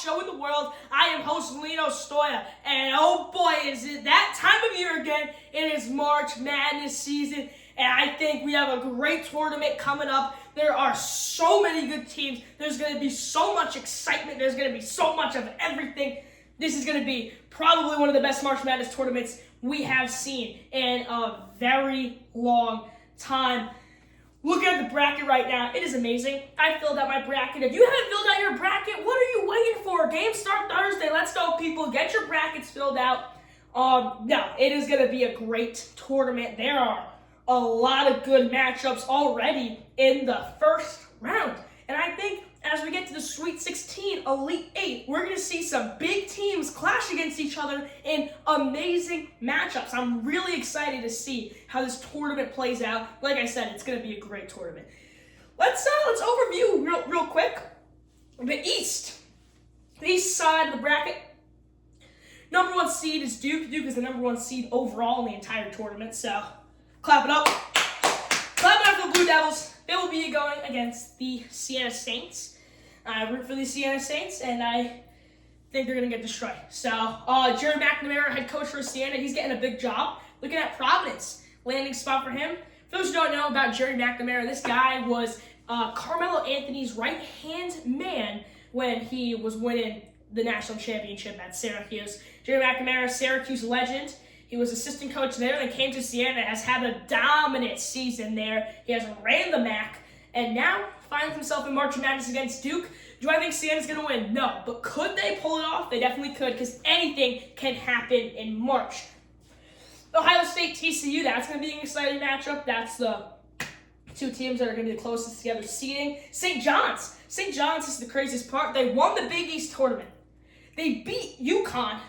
show in the world. I am host Lino Stoja, and oh boy, is it that time of year again. It is March Madness season, and I think we have a great tournament coming up. There are so many good teams. There's going to be so much excitement. There's going to be so much of everything. This is going to be probably one of the best March Madness tournaments we have seen in a very long time. Looking at the bracket right now, it is amazing. I filled out my bracket. If you haven't filled out your bracket, what are you waiting for? Games start Thursday. Let's go, people. Get your brackets filled out. No, it is going to be a great tournament. There are a lot of good matchups already in the first round. And I think as we get to the Sweet 16, Elite 8, we're going to see some big teams clash against each other in amazing matchups. I'm really excited to see how this tournament plays out. Like I said, it's going to be a great tournament. Let's overview real quick the East. The East side of the bracket. Number 1 seed is Duke. Duke is the number 1 seed overall in the entire tournament. So, clap it up. Clap it up for the Blue Devils. They will be going against the Siena Saints. I root for the Siena Saints, and I think they're going to get destroyed. So, Jerry McNamara, head coach for Siena, he's getting a big job. Looking at Providence, landing spot for him. For those who don't know about Jerry McNamara, this guy was Carmelo Anthony's right-hand man when he was winning the national championship at Syracuse. Jerry McNamara, Syracuse legend. He was assistant coach there, then came to Siena, has had a dominant season there. He has ran the MAC, and now finds himself in March Madness against Duke. Do I think Siena's going to win? No. But could they pull it off? They definitely could, because anything can happen in March. Ohio State, TCU, that's going to be an exciting matchup. That's the two teams that are going to be the closest together seeding. St. John's. St. John's is the craziest part. They won the Big East tournament. They beat UConn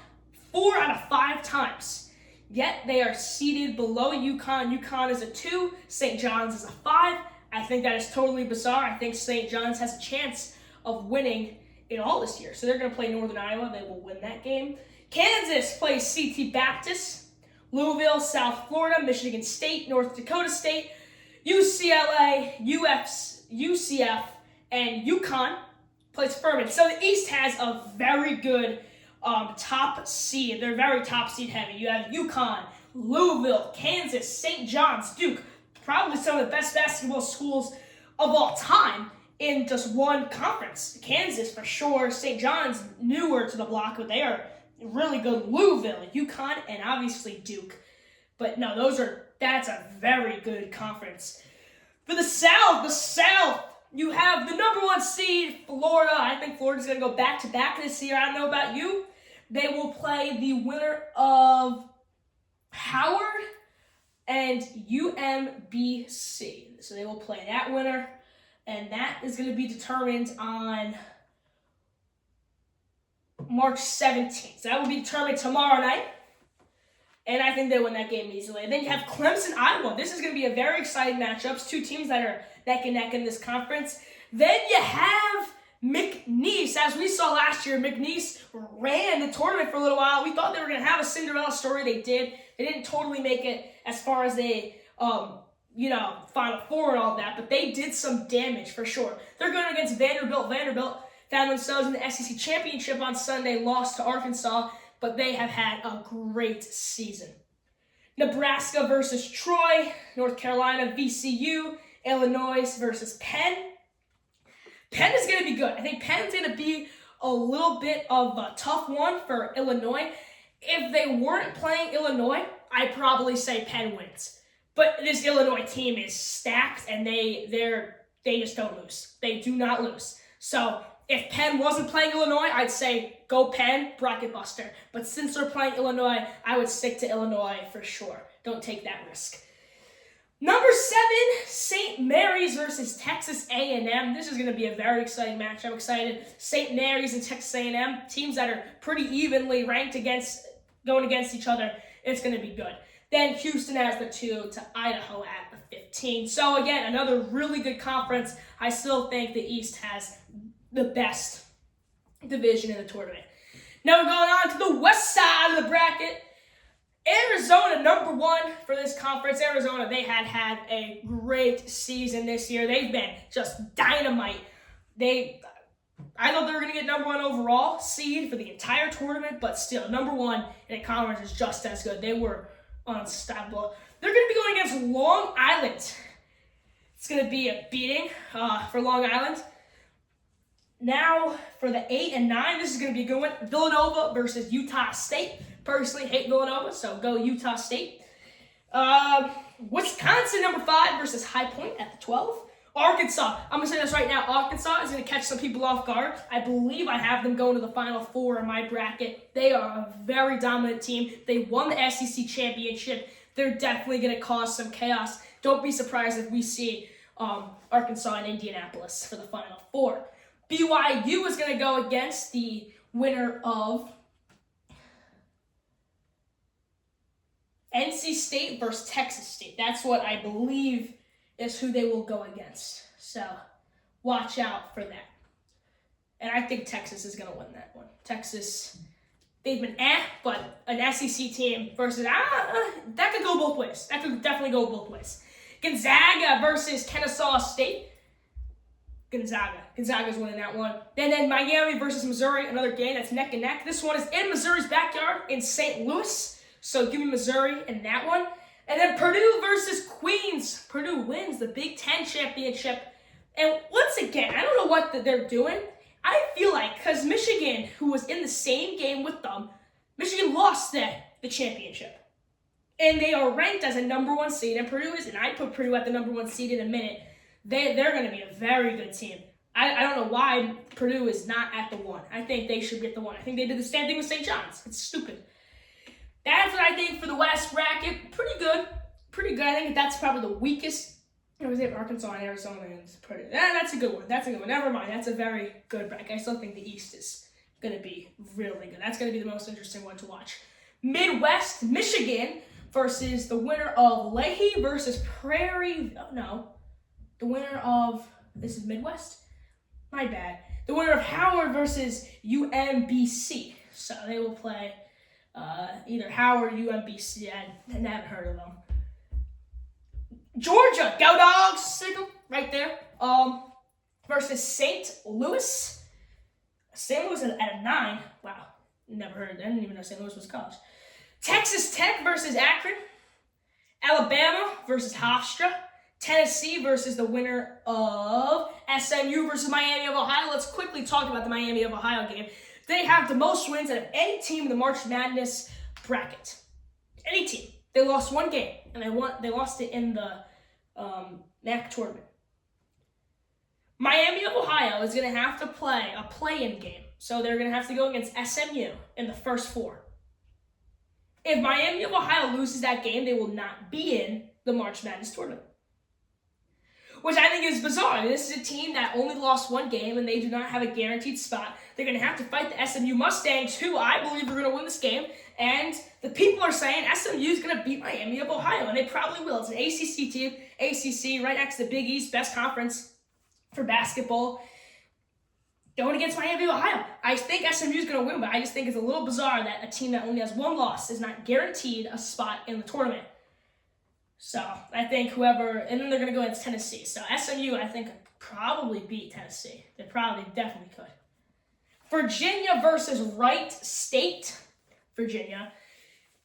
4 out of 5 times. Yet they are seated below UConn. UConn is a 2. St. John's is a 5. I think that is totally bizarre. I think St. John's has a chance of winning it all this year. So they're going to play Northern Iowa. They will win that game. Kansas plays CT Baptist. Louisville, South Florida, Michigan State, North Dakota State, UCLA, UCF, and UConn plays Furman. So the East has a very good top seed. They're very top seed heavy. You have UConn, Louisville, Kansas, St. John's, Duke. Probably some of the best basketball schools of all time in just one conference. Kansas for sure. St. John's newer to the block, but they are really good. Louisville, UConn, and obviously Duke. But no, that's a very good conference. For the South, you have the number 1 seed, Florida. I think Florida's going to go back-to-back this year. I don't know about you. They will play the winner of Howard and UMBC. So they will play that winner, and that is going to be determined on March 17th. So that will be determined tomorrow night, and I think they win that game easily. And then you have Clemson, Iowa. This is going to be a very exciting matchup. It's 2 teams that are neck and neck in this conference. Then you have McNeese. As we saw last year, McNeese ran the tournament for a little while. We thought they were going to have a Cinderella story. They did. They didn't totally make it as far as they, Final Four and all that, but they did some damage for sure. They're going against Vanderbilt. Vanderbilt found themselves in the SEC Championship on Sunday, lost to Arkansas, but they have had a great season. Nebraska versus Troy, North Carolina, VCU, Illinois versus Penn. Penn is going to be good. I think Penn's going to be a little bit of a tough one for Illinois. If they weren't playing Illinois, I'd probably say Penn wins. But this Illinois team is stacked, and they just don't lose. They do not lose. So if Penn wasn't playing Illinois, I'd say go Penn, bracket buster. But since they're playing Illinois, I would stick to Illinois for sure. Don't take that risk. Number 7, St. Mary's versus Texas A&M. This is going to be a very exciting match. I'm excited. St. Mary's and Texas A&M, teams that are pretty evenly ranked going against each other. It's going to be good. Then Houston has the 2 to Idaho at the 15. So again, another really good conference. I still think the East has the best division in the tournament. Now we're going on to the west side of the bracket. Arizona, number 1 for this conference. Arizona, they had a great season this year. They've been just dynamite. I thought they were going to get number 1 overall seed for the entire tournament, but still, number 1 in a conference is just as good. They were unstoppable. They're going to be going against Long Island. It's going to be a beating for Long Island. Now, for the 8 and 9, this is going to be a good one. Villanova versus Utah State. Personally, hate Villanova, so go Utah State. Wisconsin, number 5, versus High Point at the 12. Arkansas, I'm going to say this right now. Arkansas is going to catch some people off guard. I believe I have them going to the Final Four in my bracket. They are a very dominant team. They won the SEC championship. They're definitely going to cause some chaos. Don't be surprised if we see Arkansas and Indianapolis for the Final Four. BYU is going to go against the winner of NC State versus Texas State. That's what I believe is who they will go against. So watch out for that. And I think Texas is going to win that one. Texas, they've been but an SEC team versus, that could go both ways. That could definitely go both ways. Gonzaga versus Kennesaw State. Gonzaga's winning that one. Then Miami versus Missouri, another game that's neck and neck. This one is in Missouri's backyard in St. Louis. So give me Missouri in that one. And then Purdue versus Queens. Purdue wins the Big Ten championship. And once again, I don't know what they're doing. I feel like because Michigan, who was in the same game with them, Michigan lost the championship. And they are ranked as a number 1 seed. And Purdue is, and I put Purdue at the number 1 seed in a minute. They're going to be a very good team. I don't know why Purdue is not at the 1. I think they should get the 1. I think they did the same thing with St. John's. It's stupid. That's what I think for the West bracket. Pretty good. I think that's probably the weakest. It was Arkansas and Arizona and Purdue. That's a good one. Never mind. That's a very good bracket. I still think the East is going to be really good. That's going to be the most interesting one to watch. Midwest, Michigan versus the winner of Leahy versus Prairie. No. The winner of, this is Midwest? My bad. The winner of Howard versus UMBC. So they will play either Howard or UMBC. I haven't heard of them. Georgia, go Dogs, signal right there. Versus St. Louis. St. Louis at a 9. Wow, never heard of that. I didn't even know St. Louis was college. Texas Tech versus Akron. Alabama versus Hofstra. Tennessee versus the winner of SMU versus Miami of Ohio. Let's quickly talk about the Miami of Ohio game. They have the most wins out of any team in the March Madness bracket. Any team. They lost 1 game, and they lost it in the MAC tournament. Miami of Ohio is going to have to play a play-in game, so they're going to have to go against SMU in the first 4. If Miami of Ohio loses that game, they will not be in the March Madness tournament. Which I think is bizarre. This is a team that only lost 1 game, and they do not have a guaranteed spot. They're going to have to fight the SMU Mustangs, who I believe are going to win this game. And the people are saying SMU is going to beat Miami of Ohio, and they probably will. It's an ACC team, ACC, right next to the Big East, best conference for basketball. Going against Miami of Ohio. I think SMU is going to win, but I just think it's a little bizarre that a team that only has 1 loss is not guaranteed a spot in the tournament. So, I think and then they're going to go against Tennessee. So, SMU, I think, could probably beat Tennessee. They definitely could. Virginia versus Wright State. Virginia.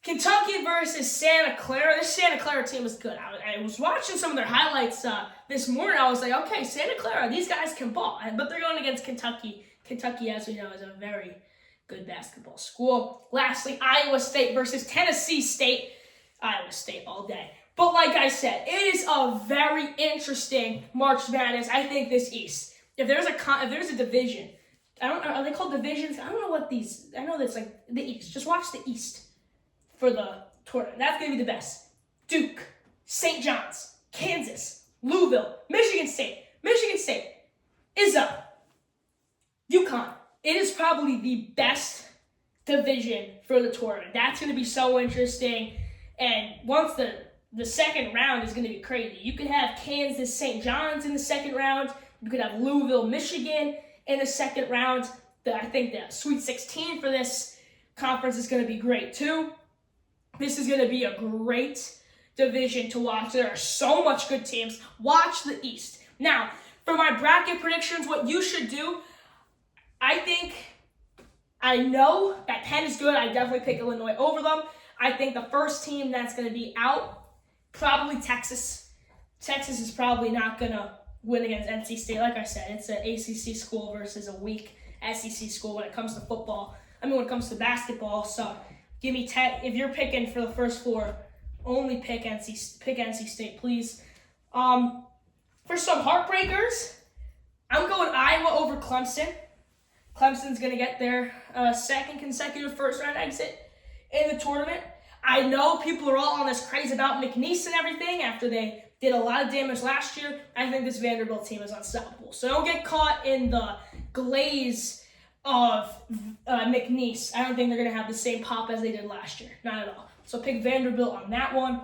Kentucky versus Santa Clara. This Santa Clara team is good. I was watching some of their highlights this morning. I was like, okay, Santa Clara, these guys can ball. But they're going against Kentucky. Kentucky, as we know, is a very good basketball school. Lastly, Iowa State versus Tennessee State. Iowa State all day. But like I said, it is a very interesting March Madness. I think this East. If there's a division, are they called divisions? I don't know what these. I know that's like the East. Just watch the East for the tournament. That's gonna be the best. Duke, St. John's, Kansas, Louisville, Michigan State, Izza, UConn. It is probably the best division for the tournament. That's gonna be so interesting. And once the second round is going to be crazy. You could have Kansas, St. John's in the second round. You could have Louisville, Michigan in the second round. I think the Sweet 16 for this conference is going to be great too. This is going to be a great division to watch. There are so much good teams. Watch the East. Now, for my bracket predictions, what you should do, I know that Penn is good. I definitely pick Illinois over them. I think the first team that's going to be out, probably Texas. Texas is probably not going to win against NC State. Like I said, it's an ACC school versus a weak SEC school when it comes to football. When it comes to basketball. So give me Tech. If you're picking for the first four, only pick NC State, please. For some heartbreakers, I'm going Iowa over Clemson. Clemson's going to get their second consecutive first-round exit in the tournament. I know people are all on this craze about McNeese and everything after they did a lot of damage last year. I think this Vanderbilt team is unstoppable. So don't get caught in the glaze of McNeese. I don't think they're going to have the same pop as they did last year. Not at all. So pick Vanderbilt on that one.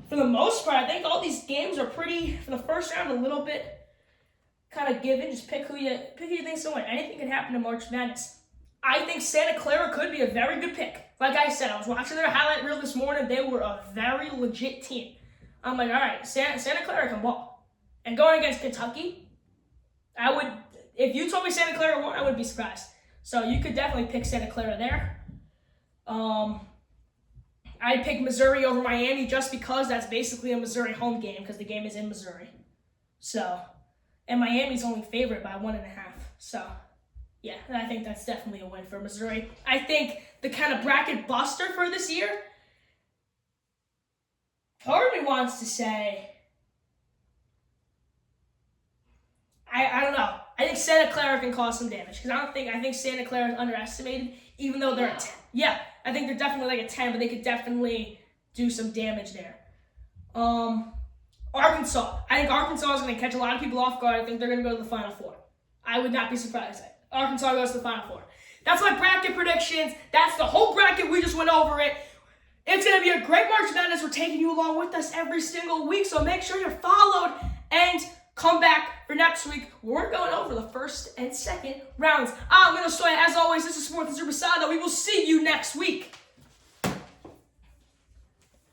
For the most part, I think all these games are pretty, for the first round, a little bit kind of given. Just pick who you think's going to win. Anything can happen in March Madness. I think Santa Clara could be a very good pick. Like I said, I was watching their highlight reel this morning. They were a very legit team. I'm like, all right, Santa Clara can ball. And going against Kentucky, if you told me Santa Clara won, I wouldn't be surprised. So you could definitely pick Santa Clara there. I'd pick Missouri over Miami just because that's basically a Missouri home game because the game is in Missouri. And Miami's only favored by 1.5. So, yeah, I think that's definitely a win for Missouri. I think the kind of bracket buster for this year, part of me wants to say, I don't know. I think Santa Clara can cause some damage because I think Santa Clara is underestimated, even though they're a 10. Yeah, I think they're definitely like a 10, but they could definitely do some damage there. Arkansas. I think Arkansas is going to catch a lot of people off guard. I think they're going to go to the Final Four. I would not be surprised. Arkansas goes to the Final Four. That's my bracket predictions. That's the whole bracket. We just went over it. It's going to be a great March Madness. We're taking you along with us every single week, so make sure you're followed and come back for next week. We're going over the first and second rounds. I'm Lino Stoja. As always, this is Sports and Soppressata. We will see you next week.